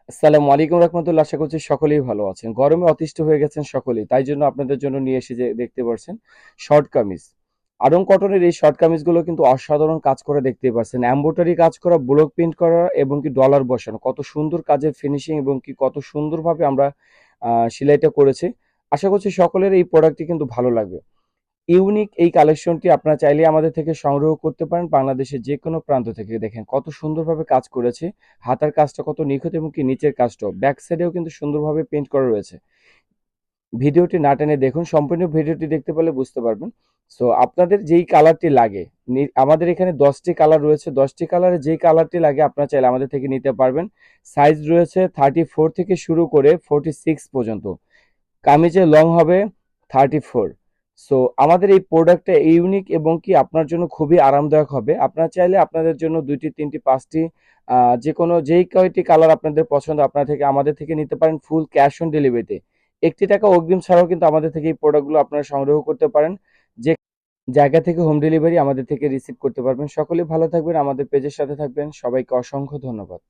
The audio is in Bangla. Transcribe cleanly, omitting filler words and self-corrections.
আসসালামু আলাইকুম রহমতুল্লাহ, আশা করছি সকলেই ভালো আছেন। গরমে অতিষ্ঠ হয়ে গেছেন সকলেই, তাই জন্য আপনাদের জন্য নিয়ে এসে যে দেখতে পাচ্ছেন শর্ট কামিজ। আড়ং কটনের এই শর্ট কামিজগুলো কিন্তু অসাধারণ কাজ করে দেখতে পাচ্ছেন, এমব্রয়ডারি কাজ করা, ব্লক প্রিন্ট করা এবং কি ডলার বসানো, কত সুন্দর কাজের ফিনিশিং এবং কি কত সুন্দরভাবে আমরা সেলাইটা করেছি। আশা করছি সকলের এই প্রোডাক্টটি কিন্তু ভালো লাগবে। ইউনিক এই কালেকশনটি আপনারা চাইলে আমাদের থেকে সংগ্রহ করতে পারেন বাংলাদেশের যে কোনো প্রান্ত থেকে। দেখেন কত সুন্দরভাবে কাজ করেছে, হাতার কাজটা কত নিখুঁত এবং কি নিচের কাজটাও ব্যাক সাইডেও কিন্তু সুন্দরভাবে পেইন্ট করা রয়েছে। ভিডিওটি না টেনে দেখুন, সম্পূর্ণ ভিডিওটি দেখতে পারলে বুঝতে পারবেন। সো আপনাদের যেই কালারটি লাগে, আমাদের এখানে 10টি কালার রয়েছে, 10টি কালারে যেই কালারটি লাগে আপনারা চাইলে আমাদের থেকে নিতে পারবেন। সাইজ রয়েছে 34 থেকে শুরু করে 46 পর্যন্ত। কামিজের লং হবে 34। সো আমাদের এই প্রোডাক্টটা ইউনিক এবং কি আপনার জন্য খুবই আরামদায়ক হবে। আপনারা চাইলে আপনাদের জন্য 2টি 3টি 5টি যে কোনো যেই কয়টি কালার আপনাদের পছন্দ আপনারা থেকে আমাদের থেকে নিতে পারেন ফুল ক্যাশ অন ডেলিভারিতে। 1টি টাকা অগ্রিম ছাড়াও কিন্তু আমাদের থেকে এই প্রোডাক্টগুলো আপনারা সংগ্রহ করতে পারেন। যে জায়গা থেকে হোম ডেলিভারি আমাদের থেকে রিসিভ করতে পারবেন। সকলেই ভালো থাকবেন, আমাদের পেজের সাথে থাকবেন। সবাইকে অসংখ্য ধন্যবাদ।